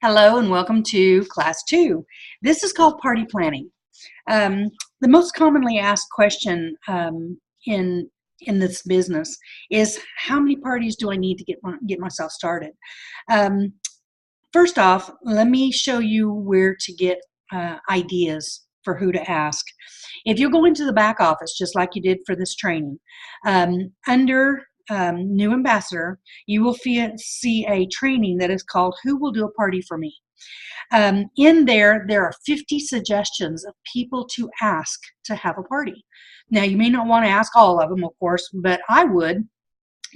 Hello and welcome to class 2. This is called party planning. Um, the most commonly asked question in this business is how many parties do I need to get myself started? Um, First off, let me show you where to get ideas for who to ask. If you go into the back office, just like you did for this training, under New Ambassador, you will see a training that is called Who Will Do a Party for Me? In there are 50 suggestions of people to ask to have a party. Now, you may not want to ask all of them, of course, but I would.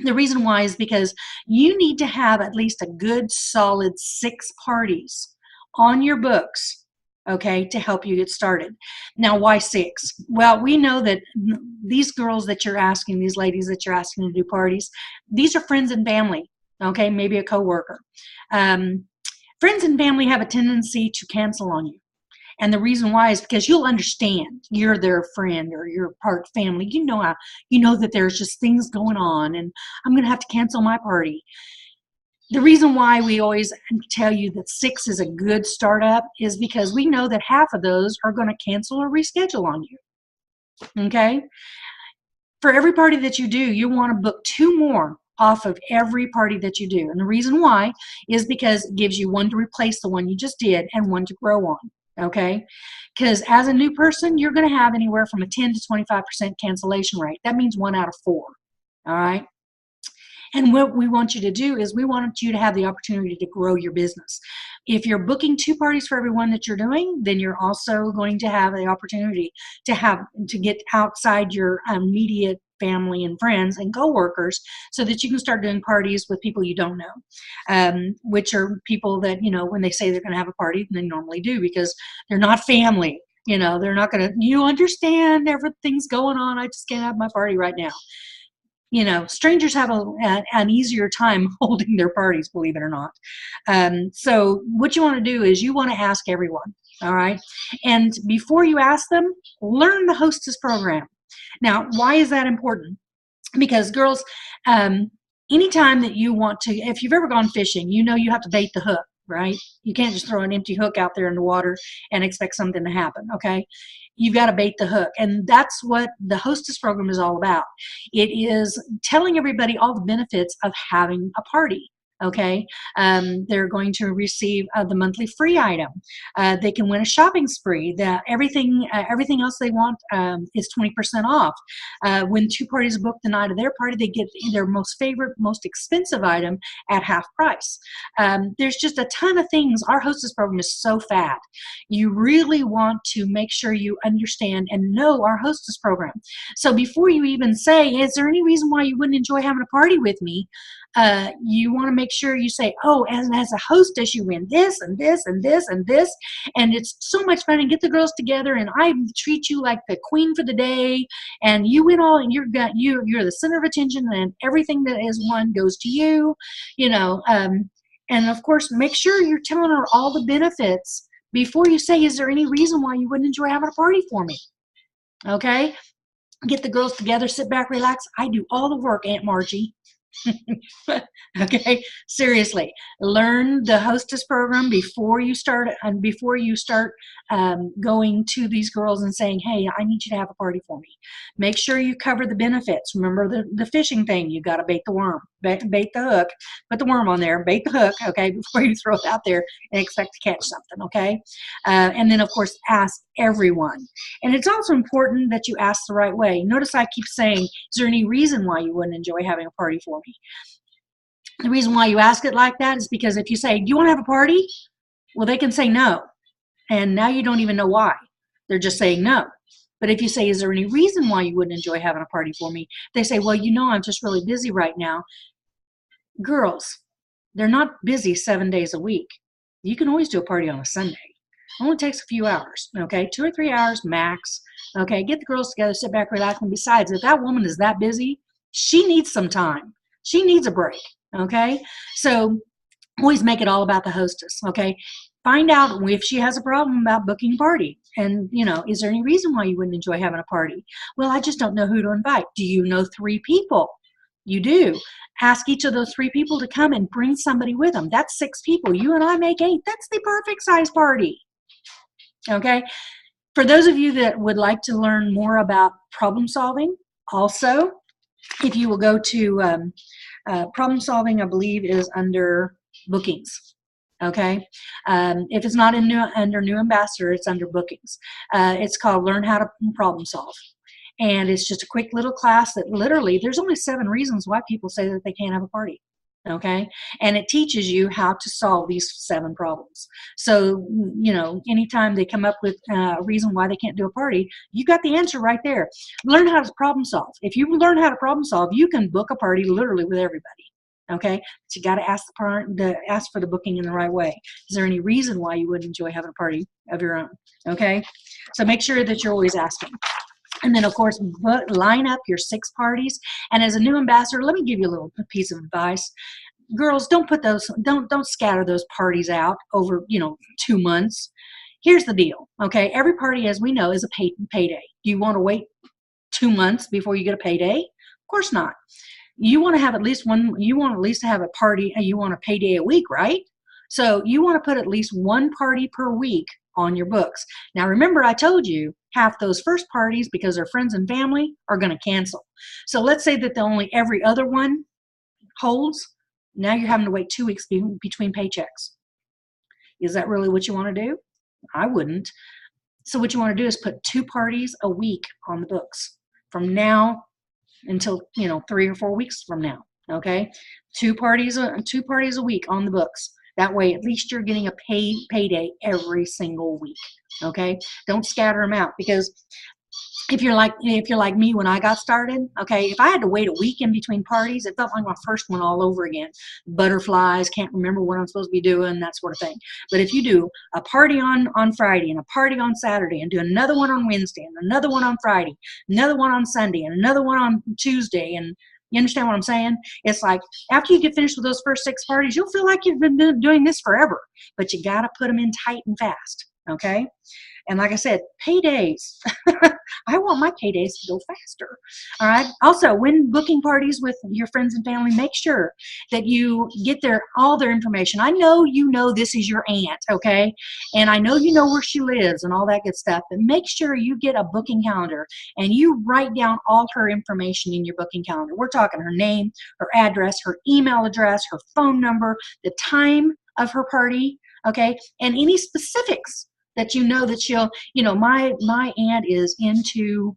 The reason why is because you need to have at least a good solid 6 parties on your books, okay, to help you get started. Now, why 6? Well, we know that these girls that you're asking, these ladies that you're asking to do parties, these are friends and family, okay, maybe a coworker. Friends and family have a tendency to cancel on you. And the reason why is because you'll understand you're their friend or you're part family. You know that there's just things going on and I'm going to have to cancel my party. The reason why we always tell you that 6 is a good startup is because we know that half of those are going to cancel or reschedule on you. Okay? For every party that you do, you want to book 2 more off of every party that you do. And the reason why is because it gives you one to replace the one you just did and one to grow on. Okay, because as a new person, you're going to have anywhere from a 10 to 25% cancellation rate. That means 1 out of 4. All right. And what we want you to do is we want you to have the opportunity to grow your business. If you're booking 2 parties for every one that you're doing, then you're also going to have the opportunity to get outside your immediate family and friends and coworkers so that you can start doing parties with people you don't know, which are people that, when they say they're going to have a party, they normally do because they're not family. They're not going to, you understand everything's going on. I just can't have my party right now. Strangers have an easier time holding their parties, believe it or not. So what you want to do is you want to ask everyone, all right? And before you ask them, learn the hostess program. Now, why is that important? Because girls, anytime that you want to, if you've ever gone fishing, you have to bait the hook, right? You can't just throw an empty hook out there in the water and expect something to happen, okay? You've got to bait the hook. And that's what the hostess program is all about. It is telling everybody all the benefits of having a party. Okay, they're going to receive the monthly free item. They can win a shopping spree. Everything else they want is 20% off. When 2 parties book the night of their party, they get their most favorite, most expensive item at half price. There's just a ton of things. Our hostess program is so fat. You really want to make sure you understand and know our hostess program. So before you even say, is there any reason why you wouldn't enjoy having a party with me? You want to make sure you say, oh, as a hostess, you win this and this and this and this, and it's so much fun, and get the girls together, and I treat you like the queen for the day, and you win all, and you're the center of attention, and everything that is won goes to you, and of course, make sure you're telling her all the benefits before you say, is there any reason why you wouldn't enjoy having a party for me? Okay, get the girls together, sit back, relax. I do all the work, Aunt Margie. Okay, seriously, learn the hostess program before you start going to these girls and saying, hey, I need you to have a party for me. Make sure you cover the benefits. Remember the fishing thing. You got to bait the worm, bait the hook, put the worm on there, bait the hook, okay, before you throw it out there and expect to catch something, okay? And then, of course, ask everyone. And it's also important that you ask the right way. Notice I keep saying, is there any reason why you wouldn't enjoy having a party for me? The reason why you ask it like that is because if you say, do you want to have a party? Well, they can say no. And now you don't even know why. They're just saying no. But if you say, is there any reason why you wouldn't enjoy having a party for me? They say, well, I'm just really busy right now. Girls, they're not busy 7 days a week. You can always do a party on a Sunday. It only takes a few hours, okay? 2 or 3 hours max. Okay, get the girls together, sit back, relax. And besides, if that woman is that busy, she needs some time. She needs a break, okay? So always make it all about the hostess, okay? Find out if she has a problem about booking a party. And, is there any reason why you wouldn't enjoy having a party? Well, I just don't know who to invite. Do you know 3 people? You do. Ask each of those 3 people to come and bring somebody with them. That's 6 people. You and I make 8. That's the perfect size party. Okay? For those of you that would like to learn more about problem solving, also, if you will go to problem solving, I believe is under bookings. Okay, if it's not under new ambassador, it's under bookings. It's called Learn How to Problem Solve, and it's just a quick little class that literally there's only 7 reasons why people say that they can't have a party. Okay, and it teaches you how to solve these 7 problems. So, you know, anytime they come up with a reason why they can't do a party, you got the answer right there. Learn how to problem solve. If you learn how to problem solve, you can book a party literally with everybody. Okay, but you got to ask ask for the booking in the right way. Is there any reason why you would enjoy having a party of your own? Okay, so make sure that you're always asking. And then, of course, line up your 6 parties. And as a new ambassador, let me give you a little piece of advice. Girls, don't scatter those parties out over, 2 months. Here's the deal, okay? Every party, as we know, is a payday. Do you want to wait 2 months before you get a payday? Of course not. You want to have at least have a party, and you want a payday a week, right? So you want to put at least 1 party per week on your books. Now, remember, I told you half those first parties, because they're friends and family, are going to cancel. So let's say that only every other one holds. Now you're having to wait 2 weeks between paychecks. Is that really what you want to do? I wouldn't. So what you want to do is put 2 parties a week on the books from now until 3 or 4 weeks from now. Okay, 2 parties a week on the books. That way, at least you're getting a payday every single week. Okay, don't scatter them out, because if you're like me when I got started, okay, if I had to wait a week in between parties, it felt like my first one all over again. Butterflies, can't remember what I'm supposed to be doing, that sort of thing. But if you do a party on Friday and a party on Saturday and do another one on Wednesday and another one on Friday, another one on Sunday and another one on Tuesday, and you understand what I'm saying? It's like after you get finished with those first 6 parties, you'll feel like you've been doing this forever, but you got to put them in tight and fast, okay? And like I said, paydays. I want my paydays to go faster. All right. Also, when booking parties with your friends and family, make sure that you get all their information. I know this is your aunt, okay? And I know you know where she lives and all that good stuff. But make sure you get a booking calendar and you write down all her information in your booking calendar. We're talking her name, her address, her email address, her phone number, the time of her party, okay? And any specifics that that she'll, my aunt is into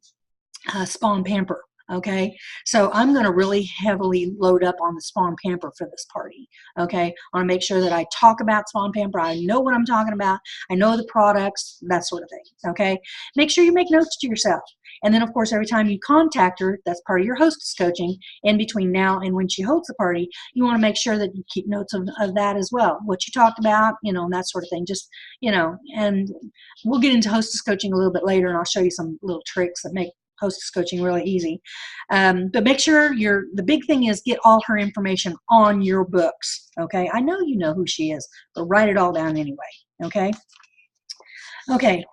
spa and pamper, okay? So I'm going to really heavily load up on the spa and pamper for this party, okay? I want to make sure that I talk about spa and pamper. I know what I'm talking about. I know the products, that sort of thing, okay? Make sure you make notes to yourself. And then, of course, every time you contact her, that's part of your hostess coaching. In between now and when she holds the party, you want to make sure that you keep notes of that as well. What you talked about, and that sort of thing. Just, and we'll get into hostess coaching a little bit later, and I'll show you some little tricks that make hostess coaching really easy. But make sure the big thing is get all her information on your books, okay? I know you know who she is, but write it all down anyway, okay? Okay,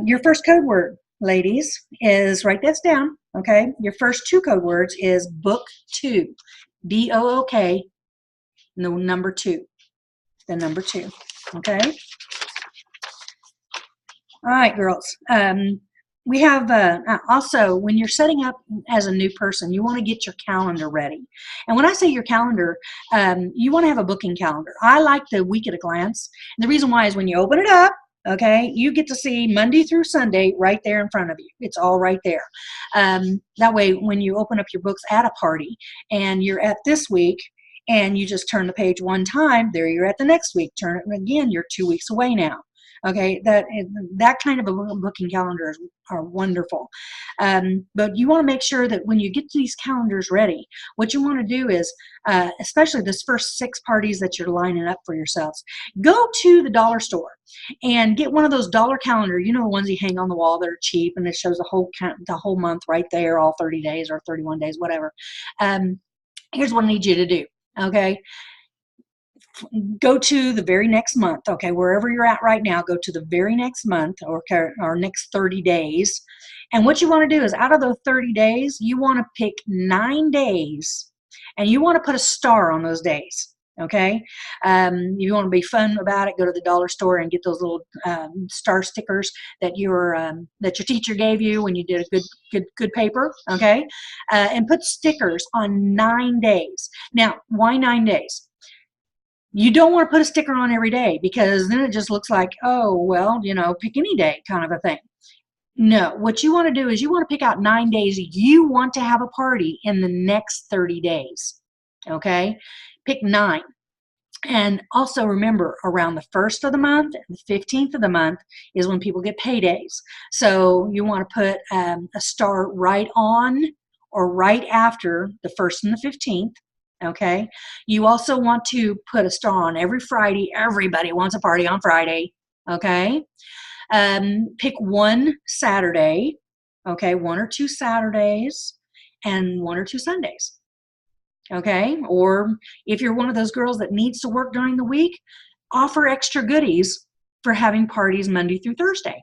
your first code word, ladies, is, write this down, okay? Your first 2 code words is book 2, BOOK, no, number 2, the number 2, okay? All right, girls. We have also, when you're setting up as a new person, you want to get your calendar ready. And when I say your calendar, you want to have a booking calendar. I like the week at a glance. And the reason why is when you open it up, okay, you get to see Monday through Sunday right there in front of you. It's all right there. That way, when you open up your books at a party and you're at this week and you just turn the page one time, there you're at the next week. Turn it again, you're 2 weeks away now. Okay, that kind of a booking calendars are wonderful. But you want to make sure that when you get these calendars ready, what you want to do is, especially this first 6 parties that you're lining up for yourselves, go to the dollar store and get one of those dollar calendar, the ones you hang on the wall that are cheap and it shows the whole month right there, all 30 days or 31 days, whatever. Here's what I need you to do, okay? go to the very next month, okay, wherever you're at right now, go to the very next month or next 30 days. And what you want to do is out of those 30 days, you want to pick 9 days and you want to put a star on those days. Okay, you want to be fun about it. Go to the dollar store and get those little star stickers that your teacher gave you when you did a good paper. Okay, and put stickers on 9 days. Now, why 9 days? You don't want to put a sticker on every day because then it just looks like, oh, well, pick any day kind of a thing. No, what you want to do is you want to pick out 9 days you want to have a party in the next 30 days. Okay, pick 9. And also remember, around the 1st of the month and the 15th of the month is when people get paydays. So you want to put a star right on or right after the 1st and the 15th. Okay. You also want to put a star on every Friday. Everybody wants a party on Friday. Okay. Pick one Saturday. Okay. 1 or 2 Saturdays and 1 or 2 Sundays. Okay. Or if you're one of those girls that needs to work during the week, offer extra goodies for having parties Monday through Thursday.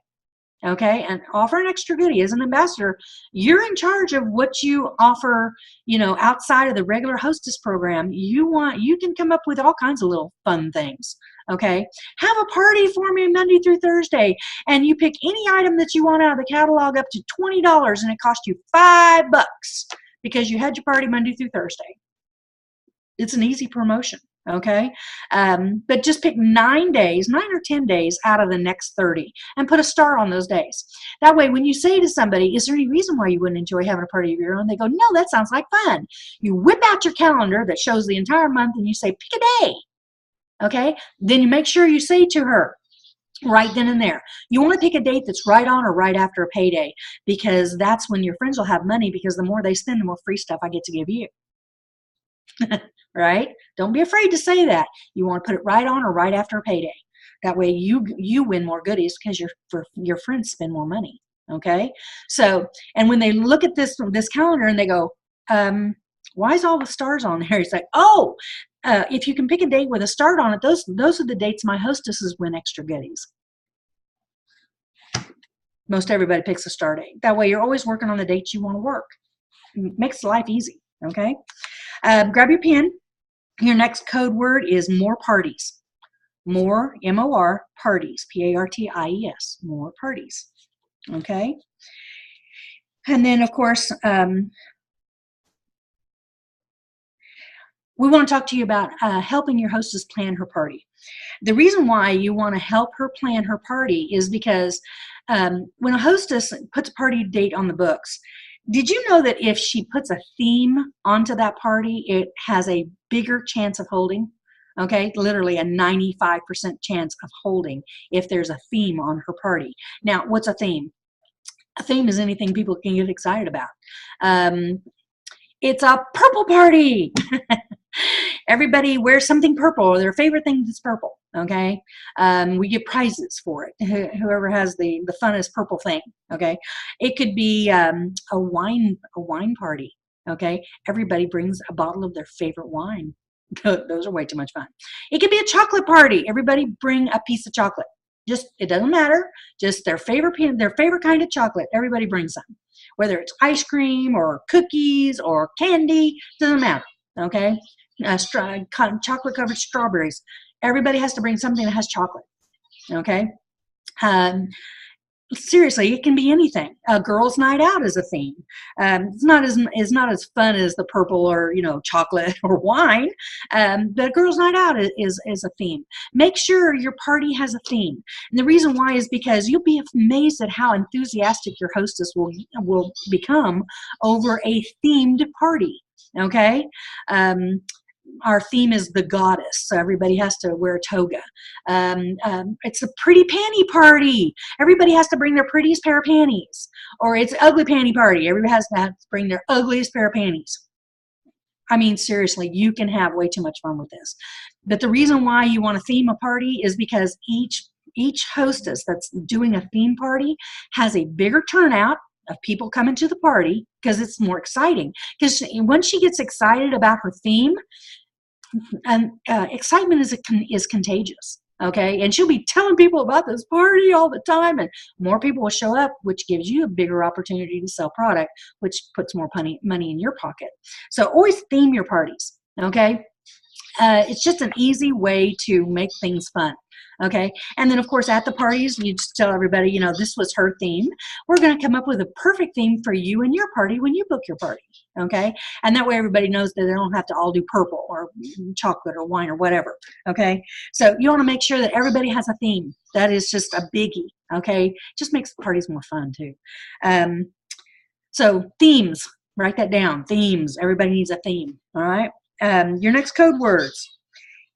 Okay, and offer an extra goodie. As an ambassador, you're in charge of what you offer, outside of the regular hostess program. You can come up with all kinds of little fun things. Okay, have a party for me Monday through Thursday, and you pick any item that you want out of the catalog up to $20, and it costs you $5 because you had your party Monday through Thursday. It's an easy promotion. Okay, but just pick 9 days, 9 or 10 days out of the next 30 and put a star on those days. That way, when you say to somebody, is there any reason why you wouldn't enjoy having a party of your own? They go, no, that sounds like fun. You whip out your calendar that shows the entire month and you say, pick a day. Okay, then you make sure you say to her right then and there, you want to pick a date that's right on or right after a payday, because that's when your friends will have money, because the more they spend, the more free stuff I get to give you. Right? Don't be afraid to say that. You want to put it right on or right after a payday. That way you win more goodies because your friends spend more money. Okay? So, and when they look at this calendar and they go, why is all the stars on there? It's like, oh, if you can pick a date with a star on it, those are the dates my hostesses win extra goodies. Most everybody picks a star date. That way you're always working on the dates you want to work. It makes life easy. Okay? Grab your pen. Your next code word is more parties. More, M-O-R, parties, P-A-R-T-I-E-S, more parties. Okay? And then, of course, we want to talk to you about helping your hostess plan her party. The reason why you want to help her plan her party is because when a hostess puts a party date on the books, did you know that if she puts a theme onto that party, it has a bigger chance of holding? Okay, literally a 95% chance of holding if there's a theme on her party. Now, what's a theme? A theme is anything people can get excited about. It's a purple party. Everybody wears something purple. Their favorite thing is purple. Okay, we get prizes for it. Whoever has the funnest purple thing. Okay, it could be a wine party. Okay, everybody brings a bottle of their favorite wine. Those are way too much fun. It could be a chocolate party. Everybody bring a piece of chocolate. It doesn't matter. Just their favorite kind of chocolate. Everybody brings some. Whether it's ice cream or cookies or candy, doesn't matter. Okay, chocolate covered strawberries. Everybody has to bring something that has chocolate. Okay. Seriously, it can be anything. A girls' night out is a theme. It's not as fun as the purple or chocolate or wine. But a girls' night out is a theme. Make sure your party has a theme. And the reason why is because you'll be amazed at how enthusiastic your hostess will become over a themed party. Okay. Our theme is the goddess, so everybody has to wear a toga. It's a pretty panty party. Everybody has to bring their prettiest pair of panties. Or it's ugly panty party. Everybody has to bring their ugliest pair of panties. I mean, seriously, you can have way too much fun with this. But the reason why you want to theme a party is because each hostess that's doing a theme party has a bigger turnout of people coming to the party because it's more exciting. Because once she gets excited about her theme, And excitement is contagious. Okay, and she'll be telling people about this party all the time, and more people will show up, which gives you a bigger opportunity to sell product, which puts more money in your pocket. So always theme your parties. Okay, it's just an easy way to make things fun. Okay, and then of course at the parties you just tell everybody, you know, this was her theme. We're going to come up with a perfect theme for you and your party when you book your party. Okay, and that way everybody knows that they don't have to all do purple or chocolate or wine or whatever. Okay, so you want to make sure that everybody has a theme. That is just a biggie. Okay, just makes the parties more fun too. So themes, write that down. Themes, everybody needs a theme. All right. Your next code words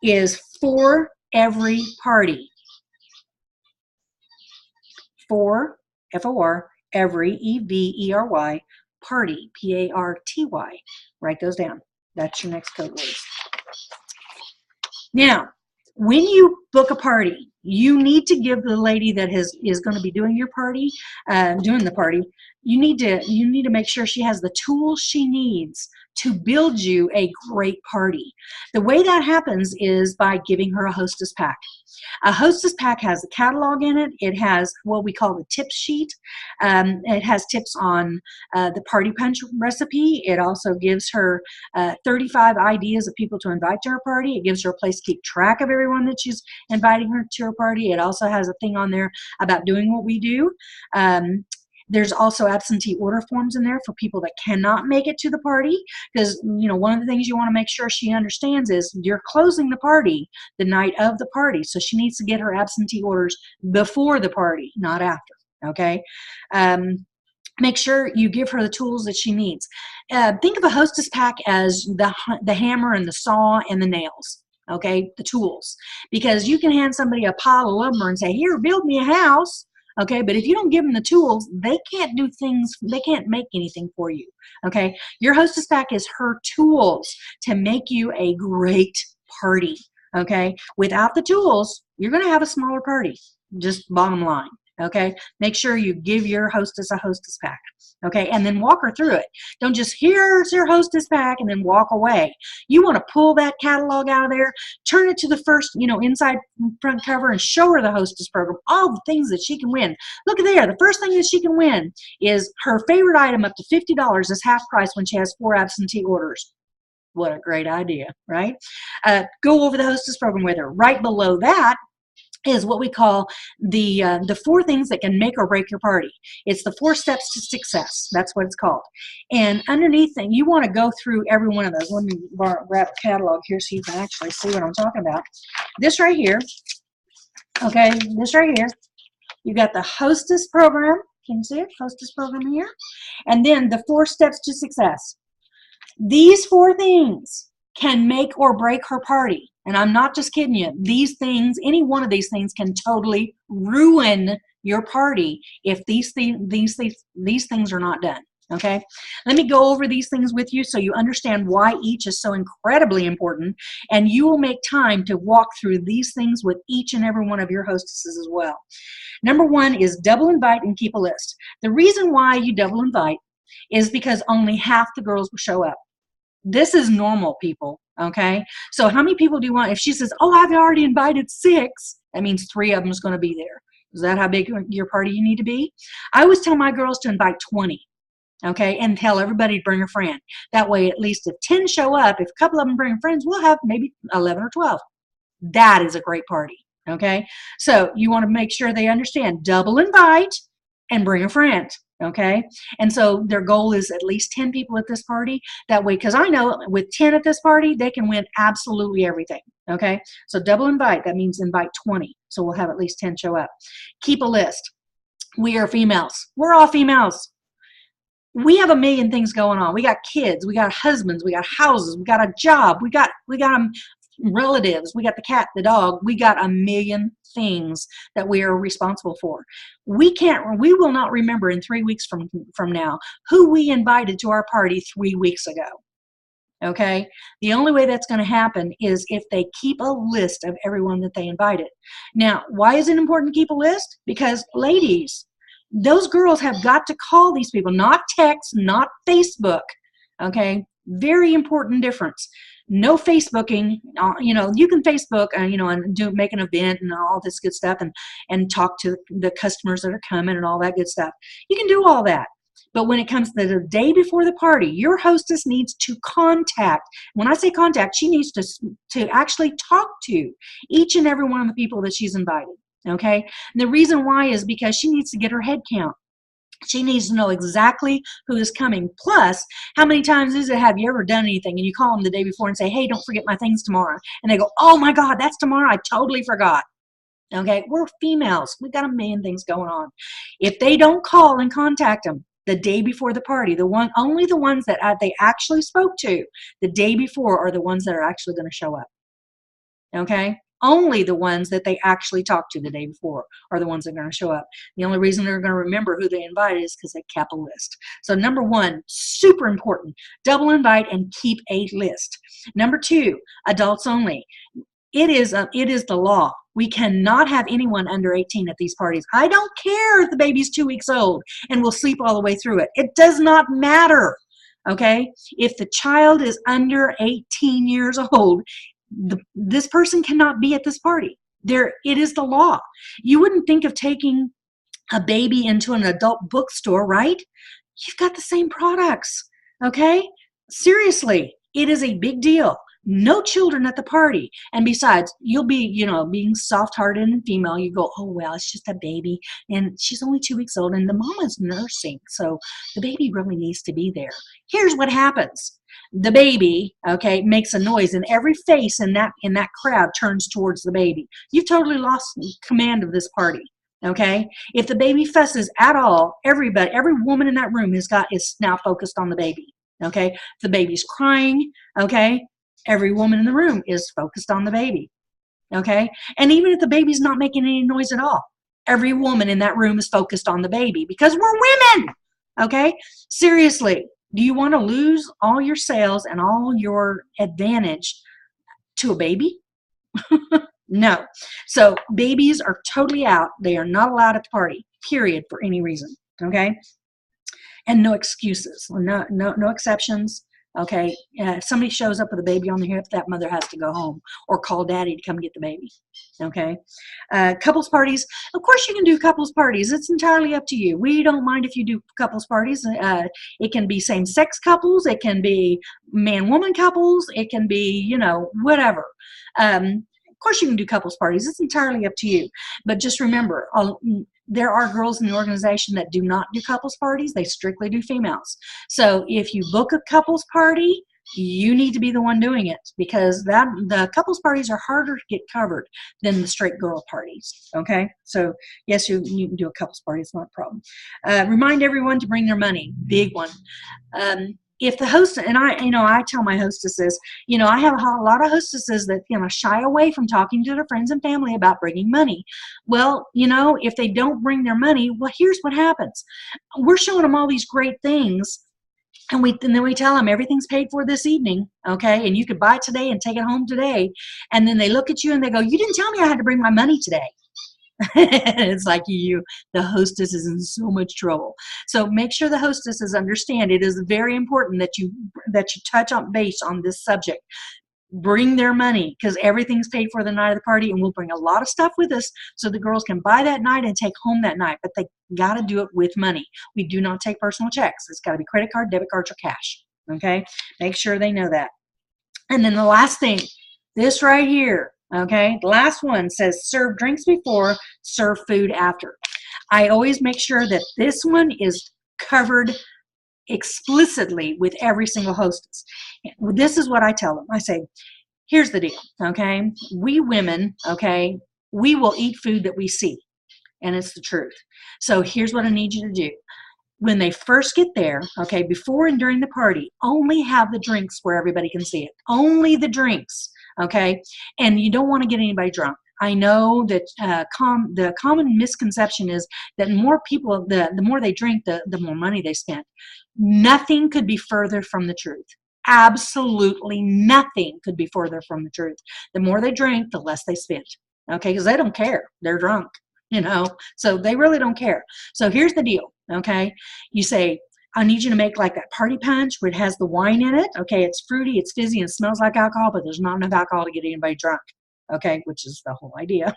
is for every party. For, F-O-R, every, E-V-E-R-Y, party, P-A-R-T-Y. Write those down. That's your next code words. Now, when you book a party, you need to give the lady that is going to be doing your party, doing the party, you need to make sure she has the tools she needs to build you a great party. The way that happens is by giving her a hostess pack. A hostess pack has a catalog in it. It has what we call the tip sheet. It has tips on the party punch recipe. It also gives her 35 ideas of people to invite to her party. It gives her a place to keep track of everyone that she's inviting her to her party. It also has a thing on there about doing what we do. There's also absentee order forms in there for people that cannot make it to the party, because, you know, one of the things you want to make sure she understands is you're closing the party the night of the party. So she needs to get her absentee orders before the party, not after. Okay. Make sure you give her the tools that she needs. Think of a hostess pack as the hammer and the saw and the nails. Okay, the tools. Because you can hand somebody a pile of lumber and say, here, build me a house. Okay, but if you don't give them the tools, they can't do things, they can't make anything for you. Okay, your hostess pack is her tools to make you a great party. Okay, without the tools, you're going to have a smaller party, just bottom line. Okay, make sure you give your hostess a hostess pack. Okay, and then walk her through it. Don't just, here's your hostess pack, and then walk away. You want to pull that catalog out of there, turn it to the first, you know, inside front cover, and show her the hostess program, all the things that she can win. Look at there, the first thing that she can win is her favorite item up to $50 is half price when she has 4 absentee orders. What a great idea, right? Go over the hostess program with her. Right below that is what we call the 4 things that can make or break your party. It's the 4 steps to success. That's what it's called. And underneath that, you want to go through every one of those. Let me grab a catalog here so you can actually see what I'm talking about. This right here, okay, this right here, you got the hostess program. Can you see it? Hostess program here. And then the 4 steps to success. These 4 things can make or break her party. And I'm not just kidding you. These things, any one of these things can totally ruin your party if these things are not done. Okay? Let me go over these things with you so you understand why each is so incredibly important, and you will make time to walk through these things with each and every one of your hostesses as well. Number 1 is double invite and keep a list. The reason why you double invite is because only half the girls will show up. This is normal, people, okay? So how many people do you want? If she says, oh, I've already invited 6, that means 3 of them is going to be there. Is that how big your party you need to be? I always tell my girls to invite 20, okay, and tell everybody to bring a friend. That way, at least if 10 show up, if a couple of them bring friends, we'll have maybe 11 or 12. That is a great party, okay? So you want to make sure they understand double invite and bring a friend. Okay, and so their goal is at least 10 people at this party. That way, because I know with 10 at this party, they can win absolutely everything. Okay, so double invite, that means invite 20. So we'll have at least 10 show up. Keep a list. We are females. We're all females. We have a million things going on. We got kids, we got husbands, we got houses, we got a job, we got relatives, we got the cat, the dog, we got a million things that we are responsible for. We will not remember in 3 weeks from now who we invited to our party 3 weeks ago. Okay? The only way that's going to happen is if they keep a list of everyone that they invited. Now, why is it important to keep a list? Because ladies, those girls have got to call these people, not text, not Facebook. Okay? Very important difference. No Facebooking. You can Facebook, and make an event and all this good stuff, and talk to the customers that are coming and all that good stuff. You can do all that. But when it comes to the day before the party, your hostess needs to contact. When I say contact, she needs to actually talk to each and every one of the people that she's invited. Okay? And the reason why is because she needs to get her head count. She needs to know exactly who is coming. Plus, how many times have you ever done anything and you call them the day before and say, hey, don't forget my things tomorrow. And they go, oh my God, that's tomorrow. I totally forgot. Okay, we're females. We've got a million things going on. If they don't call and contact them the day before the party, only the ones that they actually spoke to the day before are the ones that are actually going to show up. Okay? Only the ones that they actually talked to the day before are the ones that are going to show up. The only reason they're going to remember who they invited is because they kept a list. So number one, super important, double invite and keep a list. Number two, adults only. It is the law. We cannot have anyone under 18 at these parties. I don't care if the baby's 2 weeks old and will sleep all the way through it. It does not matter. Okay? If the child is under 18 years old, this person cannot be at this party. It is the law. You wouldn't think of taking a baby into an adult bookstore, right? You've got the same products. Okay? Seriously, it is a big deal. No children at the party. And besides, you'll be, being soft-hearted and female, you go, oh, well, it's just a baby. And she's only 2 weeks old and the mama's nursing. So the baby really needs to be there. Here's what happens. The baby, okay, makes a noise and every face in that crowd turns towards the baby. You've totally lost command of this party. Okay. If the baby fusses at all, every woman in that room is now focused on the baby. Okay. If the baby's crying, okay, every woman in the room is focused on the baby. Okay. And even if the baby's not making any noise at all, every woman in that room is focused on the baby because we're women. Okay. Seriously, do you want to lose all your sales and all your advantage to a baby? No. So babies are totally out. They are not allowed at the party, period, for any reason. Okay. And no excuses, no exceptions. Okay, if somebody shows up with a baby on their hip, that mother has to go home or call daddy to come get the baby. Okay, couples parties. Of course, you can do couples parties. It's entirely up to you. We don't mind if you do couples parties. It can be same-sex couples. It can be man-woman couples. It can be, whatever. Of course, you can do couples parties. It's entirely up to you. But just remember, there are girls in the organization that do not do couples parties. They strictly do females. So if you book a couples party, you need to be the one doing it because the couples parties are harder to get covered than the straight girl parties. Okay, so yes, you can do a couples party. It's not a problem. Remind everyone to bring their money. Big one. If the host, and I tell my hostesses, I have a lot of hostesses that, shy away from talking to their friends and family about bringing money. Well, if they don't bring their money, well, here's what happens. We're showing them all these great things, and then we tell them everything's paid for this evening, okay, and you could buy it today and take it home today. And then they look at you and they go, you didn't tell me I had to bring my money today. It's like the hostess is in so much trouble. So make sure the hostesses understand it is very important that you touch on base on this subject. Bring their money because everything's paid for the night of the party, and we'll bring a lot of stuff with us so the girls can buy that night and take home that night. But they got to do it with money. We do not take personal checks. It's got to be credit card, debit cards, or cash. Okay, make sure they know that. And then the last thing, this right here. Okay, the last one says serve drinks before, serve food after. I always make sure that this one is covered explicitly with every single hostess. This is what I tell them. I say, here's the deal, okay? We women, okay, we will eat food that we see, and it's the truth. So here's what I need you to do. When they first get there, okay, before and during the party, only have the drinks where everybody can see it. Only the drinks. Okay, and you don't want to get anybody drunk. I know that the common misconception is that more people, the more they drink, the more money they spend. Nothing could be further from the truth. Absolutely nothing could be further from the truth. The more they drink, the less they spend. Okay, because they don't care. They're drunk, so they really don't care. So here's the deal. Okay, you say, I need you to make like that party punch where it has the wine in it. Okay, it's fruity, it's fizzy, and it smells like alcohol, but there's not enough alcohol to get anybody drunk. Okay, which is the whole idea.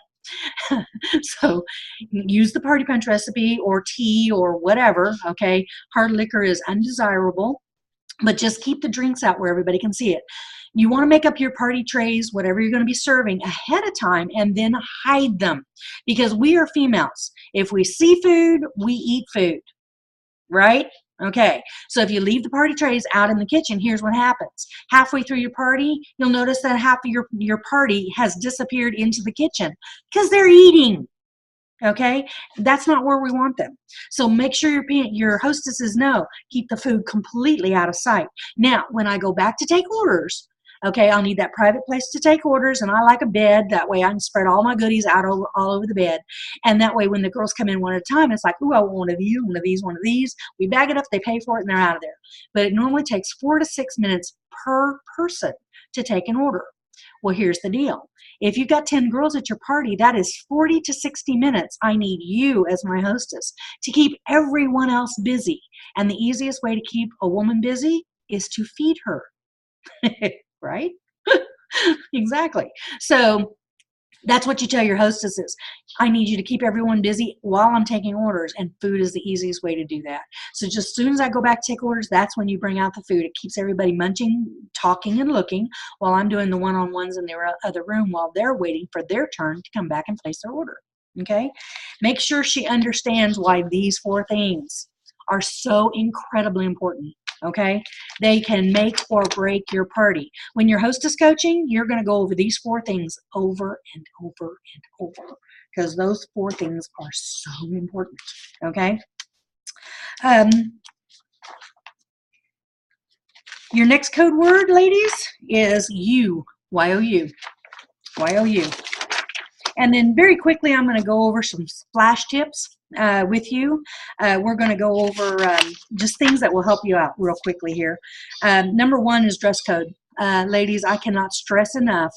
So use the party punch recipe or tea or whatever. Okay, hard liquor is undesirable, but just keep the drinks out where everybody can see it. You want to make up your party trays, whatever you're going to be serving, ahead of time, and then hide them, because we are females. If we see food, we eat food, right? Okay, so if you leave the party trays out in the kitchen, here's what happens. Halfway through your party, you'll notice that half of your party has disappeared into the kitchen because they're eating. Okay, that's not where we want them. So make sure your hostesses know, keep the food completely out of sight. Now, when I go back to take orders, okay, I'll need that private place to take orders, and I like a bed. That way I can spread all my goodies out all over the bed. And that way when the girls come in one at a time, it's like, ooh, I want one of you, one of these, one of these. We bag it up, they pay for it, and they're out of there. But it normally takes 4 to 6 minutes per person to take an order. Well, here's the deal. If you've got 10 girls at your party, that is 40 to 60 minutes. I need you as my hostess to keep everyone else busy. And the easiest way to keep a woman busy is to feed her. Right? Exactly. So that's what you tell your hostesses. I need you to keep everyone busy while I'm taking orders, and food is the easiest way to do that. So just as soon as I go back to take orders, that's when you bring out the food. It keeps everybody munching, talking, and looking while I'm doing the one-on-ones in the other room while they're waiting for their turn to come back and place their order. Okay? Make sure she understands why these 4 things are so incredibly important. Okay, they can make or break your party. When you're hostess coaching, you're going to go over these 4 things over and over and over, because those 4 things are so important. Okay, your next code word, ladies, is you. Y-O-U. Y-O-U. And then very quickly, I'm going to go over some splash tips with you. We're going to go over just things that will help you out real quickly here. Number 1 is dress code. Ladies, I cannot stress enough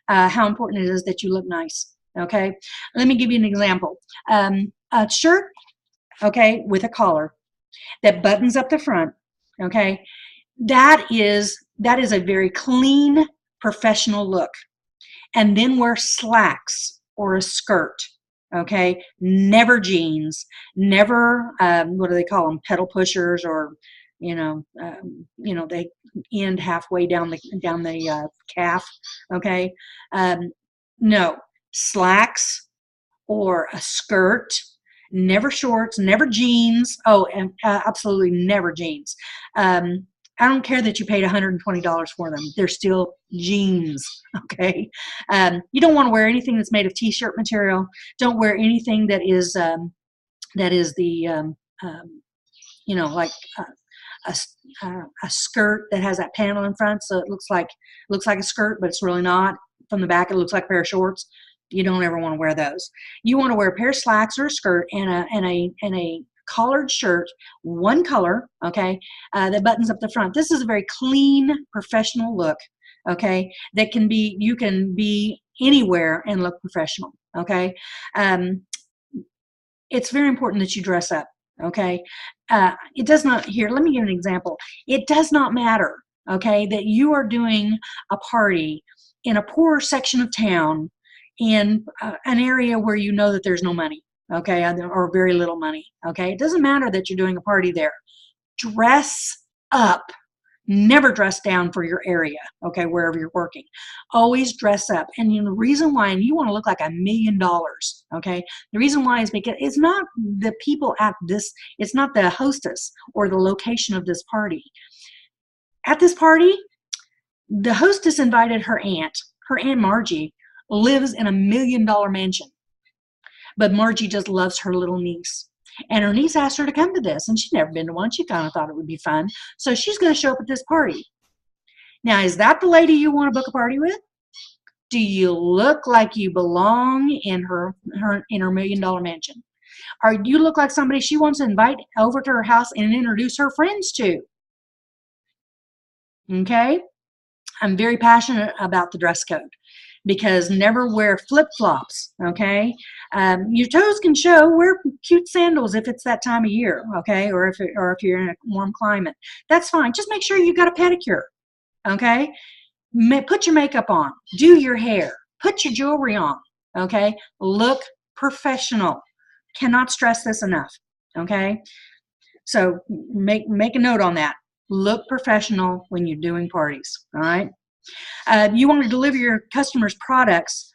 how important it is that you look nice. Okay, let me give you an example. A shirt, okay, with a collar that buttons up the front. Okay, that is a very clean, professional look. And then wear slacks or a skirt. Okay, never jeans, never what do they call them, pedal pushers, or they end halfway down the calf. Okay, no, slacks or a skirt, never shorts, never jeans. Oh, and absolutely never jeans. I don't care that you paid $120 for them. They're still jeans, okay? You don't want to wear anything that's made of t-shirt material. Don't wear anything that is like a skirt that has that panel in front, so it looks like a skirt, but it's really not. From the back, it looks like a pair of shorts. You don't ever want to wear those. You want to wear a pair of slacks or a skirt and a collared shirt, one color, okay, that buttons up the front. This is a very clean, professional look, okay, you can be anywhere and look professional, okay. It's very important that you dress up, okay. It does not, here, let me give an example. It does not matter, okay, that you are doing a party in a poorer section of town in an area where you know that there's no money, okay, or very little money, okay. It doesn't matter that you're doing a party there. Dress up. Never dress down for your area, okay, wherever you're working. Always dress up. And the reason why, and you want to look like $1 million, okay, the reason why is because it's not the people at this, it's not the hostess or the location of this party. At this party, the hostess invited her aunt. Her Aunt Margie lives in $1 million mansion. But Margie just loves her little niece. And her niece asked her to come to this, and she'd never been to one. She kind of thought it would be fun. So she's going to show up at this party. Now, is that the lady you want to book a party with? Do you look like you belong in her $1 million mansion? Or do you look like somebody she wants to invite over to her house and introduce her friends to? Okay? I'm very passionate about the dress code. because never wear flip-flops, okay? Your toes can show. Wear cute sandals if it's that time of year, okay? Or if you're in a warm climate. That's fine. Just make sure you got a pedicure, okay? Put your makeup on. Do your hair. Put your jewelry on, okay? Look professional. Cannot stress this enough, okay? So make a note on that. Look professional when you're doing parties, all right? You want to deliver your customers' products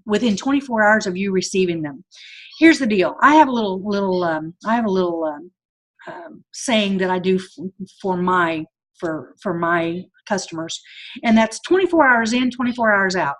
within 24 hours of you receiving them. Here's the deal. I have a little saying that I do for my customers, and that's 24 hours in, 24 hours out.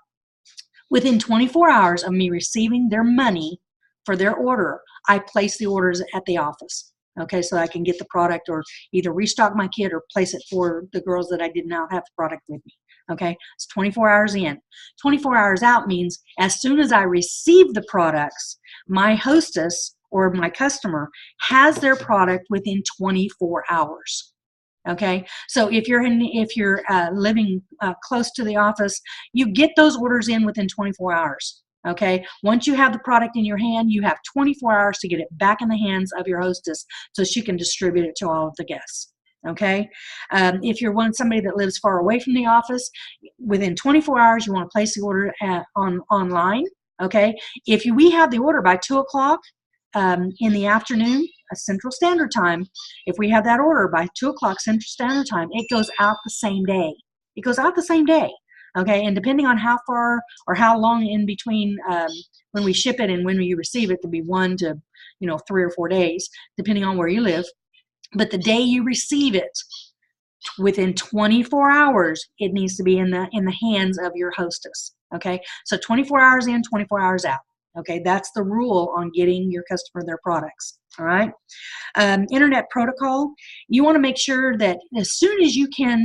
Within 24 hours of me receiving their money for their order, I place the orders at the office. Okay, so I can get the product or either restock my kit or place it for the girls that I did not have the product with me. Okay, it's 24 hours in. 24 hours out means as soon as I receive the products, my hostess or my customer has their product within 24 hours. Okay, so if you're living close to the office, you get those orders in within 24 hours. Okay, once you have the product in your hand, you have 24 hours to get it back in the hands of your hostess so she can distribute it to all of the guests. Okay, if you're somebody that lives far away from the office, within 24 hours you want to place the order online. Okay, if we have the order by 2 o'clock in the afternoon, Central Standard Time, if we have that order by 2 o'clock Central Standard Time, it goes out the same day. It goes out the same day. Okay, and depending on how far or how long in between when we ship it and when we receive it, could be 1 to 3 or 4 days, depending on where you live. But the day you receive it, within 24 hours, it needs to be in the hands of your hostess. Okay, so 24 hours in, 24 hours out. Okay, that's the rule on getting your customer their products. All right. Internet protocol, you want to make sure that as soon as you get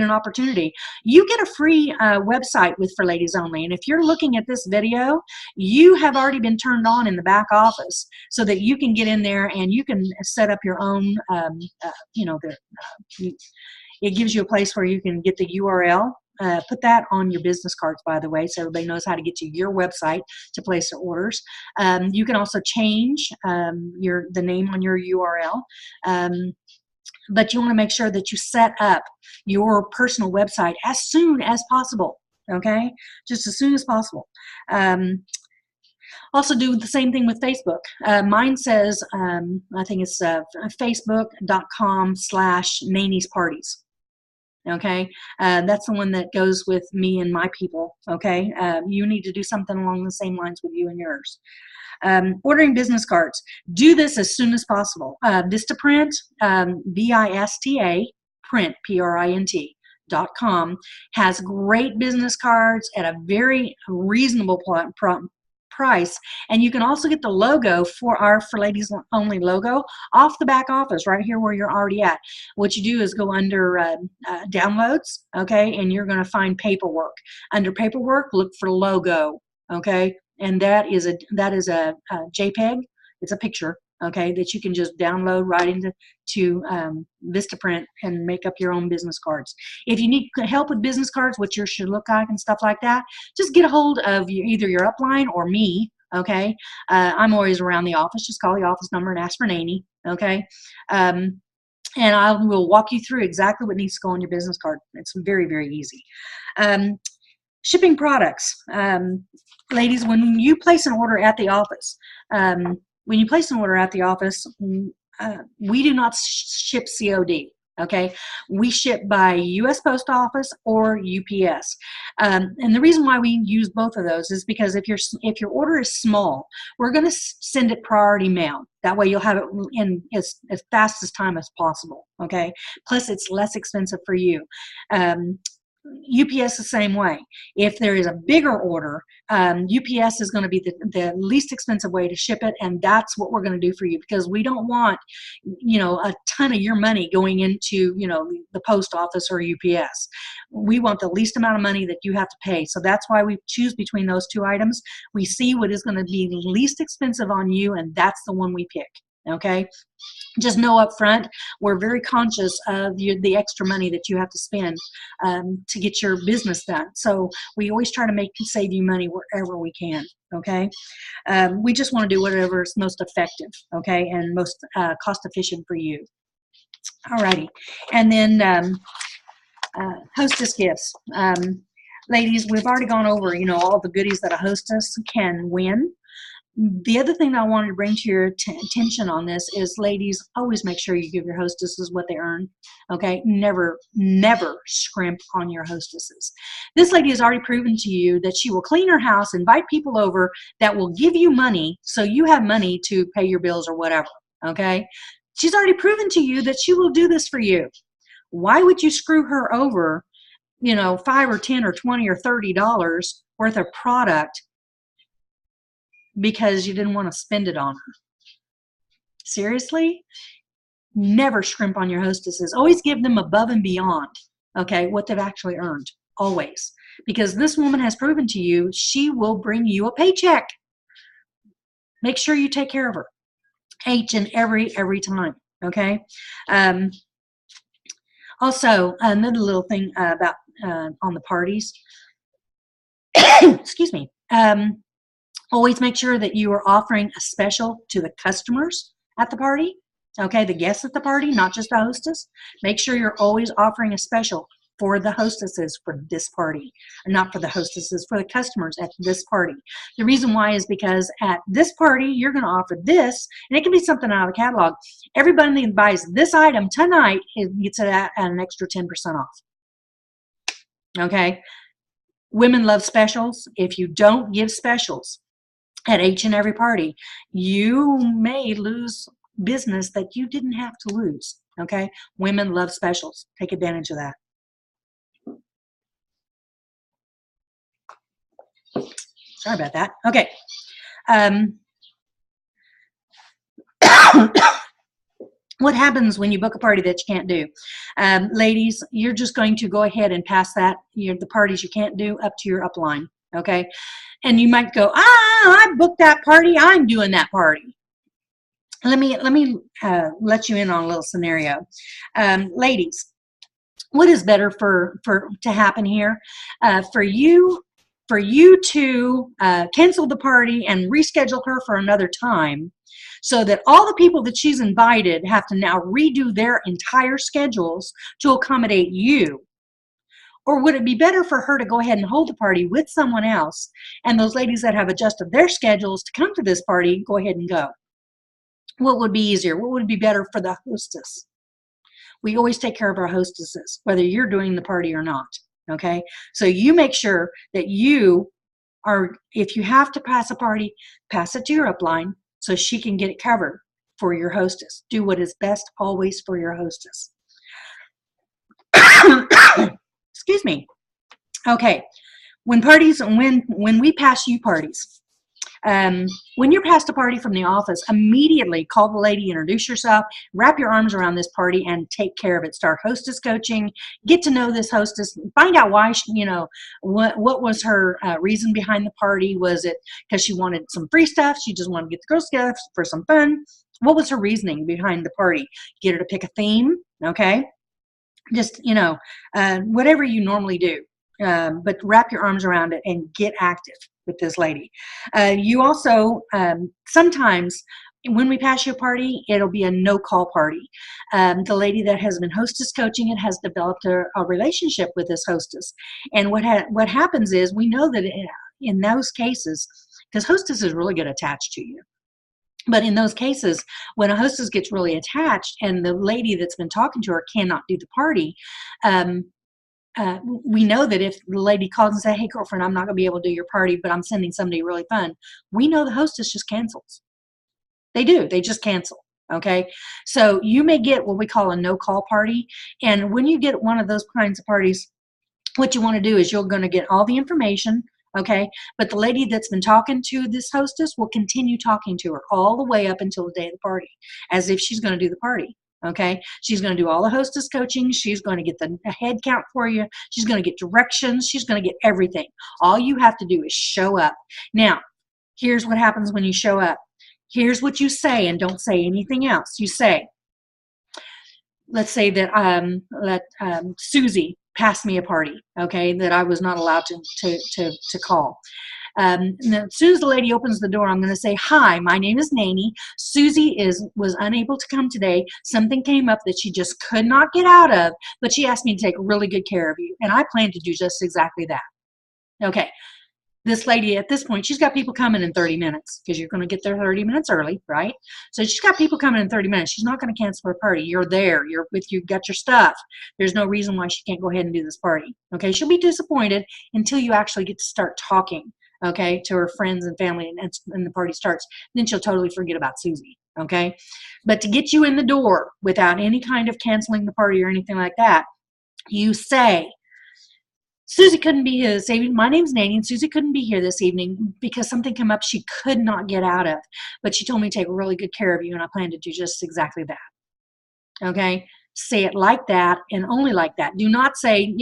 an opportunity, you get a free website for ladies only. And if you're looking at this video, you have already been turned on in the back office so that you can get in there and you can set up your own, it gives you a place where you can get the URL. Put that on your business cards, by the way, so everybody knows how to get to your website to place their orders. You can also change the name on your URL, but you want to make sure that you set up your personal website as soon as possible, okay? Just as soon as possible. Also do the same thing with Facebook. Mine says, I think it's facebook.com/Naney's Parties. Okay, that's the one that goes with me and my people. Okay, you need to do something along the same lines with you and yours. Ordering business cards. Do this as soon as possible. Vistaprint, VISTA, print, PRINT.com, has great business cards at a very reasonable price, and you can also get the logo for ladies only logo off the back office right here where you're already at. What you do is go under downloads, okay, and you're going to find paperwork. Under paperwork, look for logo, okay, and that is a JPEG. It's a picture, okay, that you can just download right into Vistaprint and make up your own business cards. If you need help with business cards, what yours should look like and stuff like that, just get a hold of either your upline or me, okay? I'm always around the office. Just call the office number and ask for Naney, okay? And I will walk you through exactly what needs to go on your business card. It's very, very easy. Shipping products. Ladies, when you place an order at the office, we do not ship COD, okay? We ship by U.S. Post Office or UPS. And the reason why we use both of those is because if your order is small, we're going to send it priority mail. That way you'll have it in as fast as time as possible, okay? Plus it's less expensive for you. UPS the same way. If there is a bigger order, UPS is going to be the least expensive way to ship it, and that's what we're going to do for you, because we don't want a ton of your money going into the post office or UPS. We want the least amount of money that you have to pay. So that's why we choose between those two items. We see what is going to be least expensive on you, and that's the one we pick. okay? Just know up front, we're very conscious of the extra money that you have to spend to get your business done. So we always try to save you money wherever we can, okay? We just want to do whatever is most effective, okay, and most cost efficient for you. Alrighty, and then hostess gifts. Ladies, we've already gone over, all the goodies that a hostess can win. The other thing that I wanted to bring to your attention on this is, ladies, always make sure you give your hostesses what they earn, okay? Never, never scrimp on your hostesses. This lady has already proven to you that she will clean her house, invite people over that will give you money so you have money to pay your bills or whatever, okay? She's already proven to you that she will do this for you. Why would you screw her over, $5 or $10 or $20 or $30 worth of product because you didn't want to spend it on her? Seriously? Never scrimp on your hostesses. Always give them above and beyond, okay, what they've actually earned. Always. Because this woman has proven to you she will bring you a paycheck. Make sure you take care of her each and every time, okay? Also, another little thing about on the parties. Excuse me. Always make sure that you are offering a special to the customers at the party, okay, the guests at the party, not just the hostess. Make sure you're always offering a special for the hostesses for this party, not for the hostesses, for the customers at this party. The reason why is because at this party, you're going to offer this, and it can be something out of the catalog. Everybody that buys this item tonight gets it at an extra 10% off, okay? Women love specials. If you don't give specials at each and every party, you may lose business that you didn't have to lose, okay? Women love specials. Take advantage of that. Sorry about that. Okay. What happens when you book a party that you can't do? Ladies, you're just going to go ahead and pass that, the parties you can't do, up to your upline, okay? And you might go, I booked that party. I'm doing that party. Let me let you in on a little scenario. Ladies, what is better to happen here? For you to cancel the party and reschedule her for another time, so that all the people that she's invited have to now redo their entire schedules to accommodate you? Or would it be better for her to go ahead and hold the party with someone else, and those ladies that have adjusted their schedules to come to this party, go ahead and go? What would be easier? What would be better for the hostess? We always take care of our hostesses, whether you're doing the party or not, okay? So you make sure that you are, if you have to pass a party, pass it to your upline so she can get it covered for your hostess. Do what is best always for your hostess. Excuse me. Okay, when we pass you parties, when you're past a party from the office, immediately call the lady, introduce yourself, wrap your arms around this party, and take care of it. Start hostess coaching, get to know this hostess, find out why what was her reason behind the party. Was it because she wanted some free stuff? She just wanted to get the girls together for some fun? What was her reasoning behind the party? Get her to pick a theme, okay? Just, whatever you normally do. But wrap your arms around it and get active with this lady. You also, sometimes when we pass you a party, it'll be a no-call party. The lady that has been hostess coaching it has developed a relationship with this hostess. And what happens is, we know that in those cases, because hostess is really get attached to you. But in those cases, when a hostess gets really attached and the lady that's been talking to her cannot do the party, we know that if the lady calls and says, hey, girlfriend, I'm not going to be able to do your party, but I'm sending somebody really fun, we know the hostess just cancels. They do. They just cancel. Okay? So you may get what we call a no-call party. And when you get one of those kinds of parties, what you want to do is you're going to get all the information. Okay, but the lady that's been talking to this hostess will continue talking to her all the way up until the day of the party, as if she's going to do the party. Okay, she's going to do all the hostess coaching. She's going to get the head count for you. She's going to get directions. She's going to get everything. All you have to do is show up. Now, here's what happens when you show up. Here's what you say, and don't say anything else. You say, let's say that Susie passed me a party, okay, that I was not allowed to call. As soon as the lady opens the door, I'm going to say, hi, my name is Nanny. Susie was unable to come today. Something came up that she just could not get out of, but she asked me to take really good care of you, and I plan to do just exactly that. Okay. This lady at this point, she's got people coming in 30 minutes because you're going to get there 30 minutes early, right? So she's got people coming in 30 minutes. She's not going to cancel her party. You're there. You've got your stuff. There's no reason why she can't go ahead and do this party. Okay, she'll be disappointed until you actually get to start talking, okay, to her friends and family, and the party starts. Then she'll totally forget about Susie, okay? But to get you in the door without any kind of canceling the party or anything like that, you say, Susie couldn't be here this evening. My name's Nanny, and Susie couldn't be here this evening because something came up she could not get out of. But she told me to take really good care of you, and I plan to do just exactly that. Okay? Say it like that and only like that. Do not say,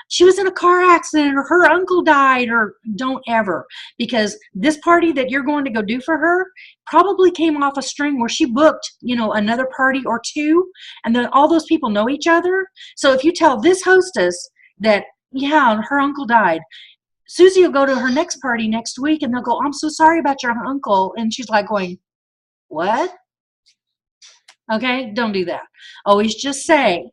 she was in a car accident or her uncle died, or don't ever. Because this party that you're going to go do for her probably came off a string where she booked, another party or two, and then all those people know each other. So if you tell this hostess that, yeah, her uncle died, Susie will go to her next party next week and they'll go, I'm so sorry about your uncle. And she's like going, what? Okay, don't do that. Always just say,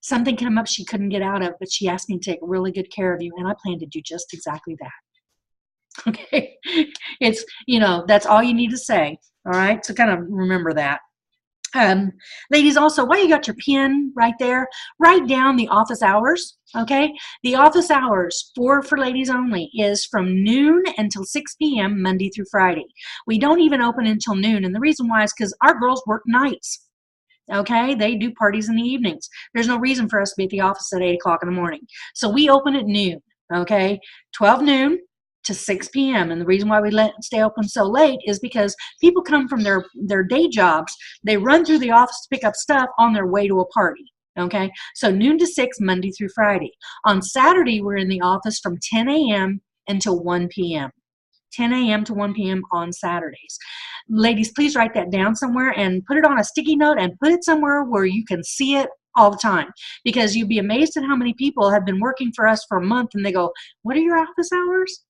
something came up she couldn't get out of, but she asked me to take really good care of you, and I plan to do just exactly that. Okay, it's, that's all you need to say. All right, so kind of remember that. Ladies, also, while you got your pen right there, write down the office hours, okay? The office hours for ladies only is from noon until 6 p.m. Monday through Friday. We don't even open until noon, and the reason why is because our girls work nights, okay? They do parties in the evenings. There's no reason for us to be at the office at 8 o'clock in the morning. So we open at noon, okay? 12 noon to 6 p.m. And the reason why we stay open so late is because people come from their day jobs. They run through the office to pick up stuff on their way to a party. Okay, so noon to 6, Monday through Friday. On Saturday, we're in the office from 10 a.m. until 1 p.m. 10 a.m. to 1 p.m. on Saturdays. Ladies, please write that down somewhere and put it on a sticky note and put it somewhere where you can see it all the time, because you'd be amazed at how many people have been working for us for a month and they go, what are your office hours?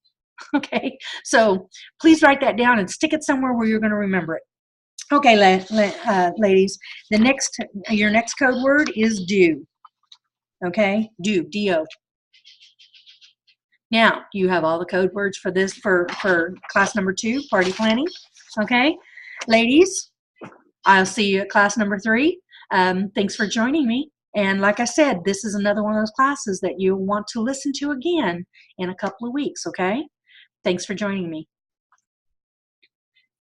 Okay, so please write that down and stick it somewhere where you're going to remember it. Okay, ladies, your next code word is do. Okay, do, D-O. Now, you have all the code words for this for class number 2, party planning. Okay, ladies, I'll see you at class number 3. Thanks for joining me. And like I said, this is another one of those classes that you want to listen to again in a couple of weeks, okay? Thanks for joining me.